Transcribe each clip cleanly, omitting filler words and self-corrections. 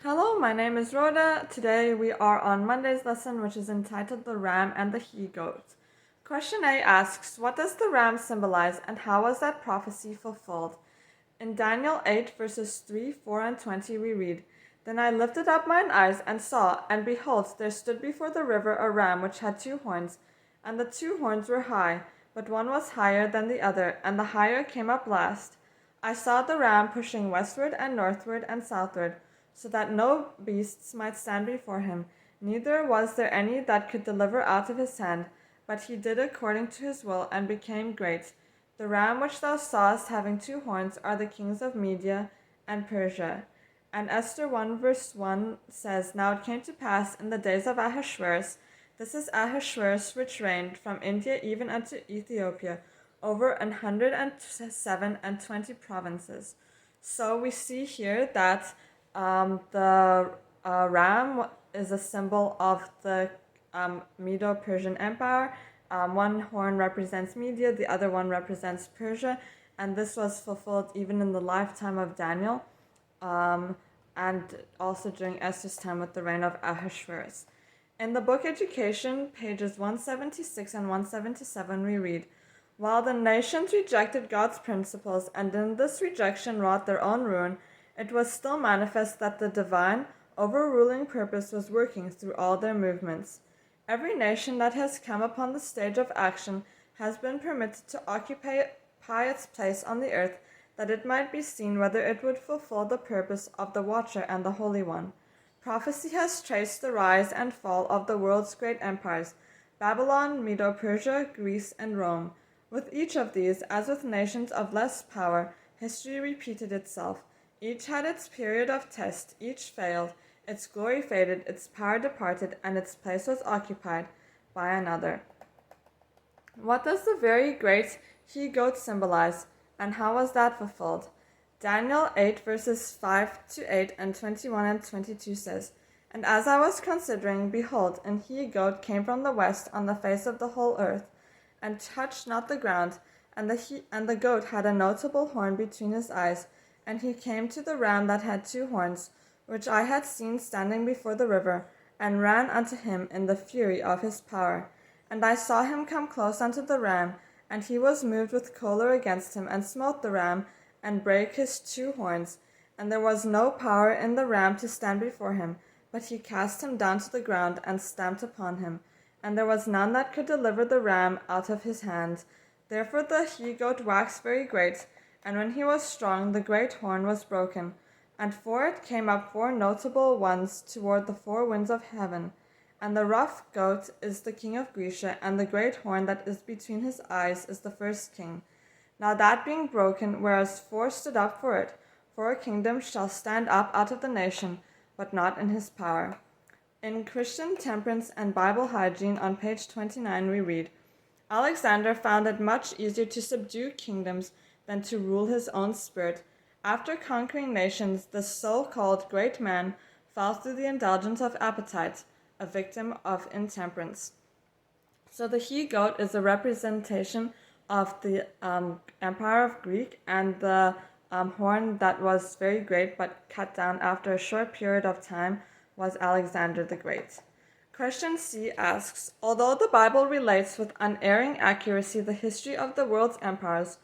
Hello, my name is Rhoda. Today we are on Monday's lesson, which is entitled The Ram and the He-Goat. Question A asks, what does the ram symbolize and how was that prophecy fulfilled? In Daniel 8 verses 3, 4, and 20 we read, Then I lifted up mine eyes and saw, and behold, there stood before the river a ram which had 2 horns, and the 2 horns were high, but one was higher than the other, and the higher came up last. I saw the ram pushing westward and northward and southward, so that no beasts might stand before him, neither was there any that could deliver out of his hand, but he did according to his will, and became great. The ram which thou sawest having 2 horns are the kings of Media and Persia. And Esther 1 verse 1 says, Now it came to pass in the days of Ahasuerus, this is Ahasuerus which reigned from India even unto Ethiopia, over 107 and 20 provinces. So we see here that the ram is a symbol of the Medo-Persian Empire. One horn represents Media, the other one represents Persia, and this was fulfilled even in the lifetime of Daniel, and also during Esther's time with the reign of Ahasuerus. In the book Education, pages 176 and 177, we read, While the nations rejected God's principles and in this rejection wrought their own ruin, it was still manifest that the divine, overruling purpose was working through all their movements. Every nation that has come upon the stage of action has been permitted to occupy its place on the earth, that it might be seen whether it would fulfill the purpose of the Watcher and the Holy One. Prophecy has traced the rise and fall of the world's great empires, Babylon, Medo-Persia, Greece, and Rome. With each of these, as with nations of less power, history repeated itself. Each had its period of test, each failed, its glory faded, its power departed, and its place was occupied by another. What does the very great he-goat symbolize, and how was that fulfilled? Daniel 8 verses 5 to 8 and 21 and 22 says, And as I was considering, behold, an he-goat came from the west on the face of the whole earth, and touched not the ground, and the goat had a notable horn between his eyes, and he came to the ram that had 2 horns, which I had seen standing before the river, and ran unto him in the fury of his power. And I saw him come close unto the ram, and he was moved with choler against him, and smote the ram, and brake his 2 horns. And there was no power in the ram to stand before him, but he cast him down to the ground, and stamped upon him. And there was none that could deliver the ram out of his hand. Therefore the he-goat waxed very great, and when he was strong, the great horn was broken. And for it came up 4 notable ones toward the 4 winds of heaven. And the rough goat is the king of Grecia, and the great horn that is between his eyes is the first king. Now that being broken, whereas 4 stood up for it, 4 kingdoms shall stand up out of the nation, but not in his power. In Christian Temperance and Bible Hygiene on page 29 we read, Alexander found it much easier to subdue kingdoms than to rule his own spirit. After conquering nations, the so-called great man fell through the indulgence of appetite, a victim of intemperance. So the he-goat is a representation of the Empire of Greek, and the horn that was very great but cut down after a short period of time was Alexander the Great. Question C asks, although the Bible relates with unerring accuracy the history of the world's empires,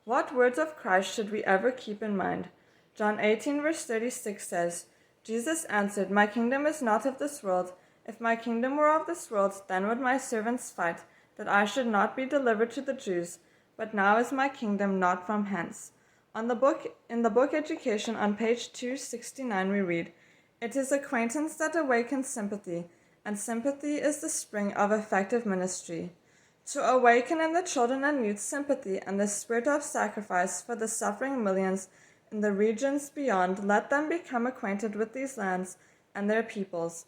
what words of Christ should we ever keep in mind? John 18 verse 36 says, Jesus answered, My kingdom is not of this world. If my kingdom were of this world, then would my servants fight, that I should not be delivered to the Jews. But now is my kingdom not from hence. In the book Education on page 269 we read, It is acquaintance that awakens sympathy, and sympathy is the spring of effective ministry. To awaken in the children and youth sympathy and the spirit of sacrifice for the suffering millions in the regions beyond, let them become acquainted with these lands and their peoples.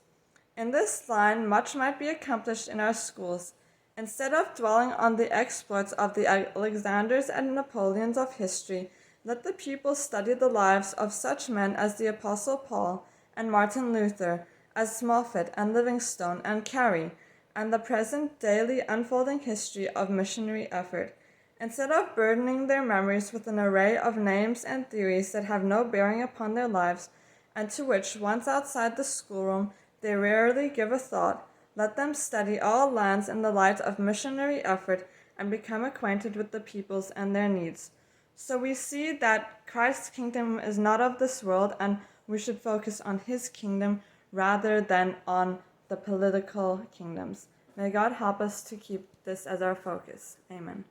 In this line, much might be accomplished in our schools. Instead of dwelling on the exploits of the Alexanders and Napoleons of history, let the pupils study the lives of such men as the Apostle Paul and Martin Luther, as Smallfoot and Livingstone and Carey, and the present daily unfolding history of missionary effort. Instead of burdening their memories with an array of names and theories that have no bearing upon their lives, and to which, once outside the schoolroom, they rarely give a thought, let them study all lands in the light of missionary effort and become acquainted with the peoples and their needs. So we see that Christ's kingdom is not of this world, and we should focus on his kingdom rather than on the political kingdoms. May God help us to keep this as our focus. Amen.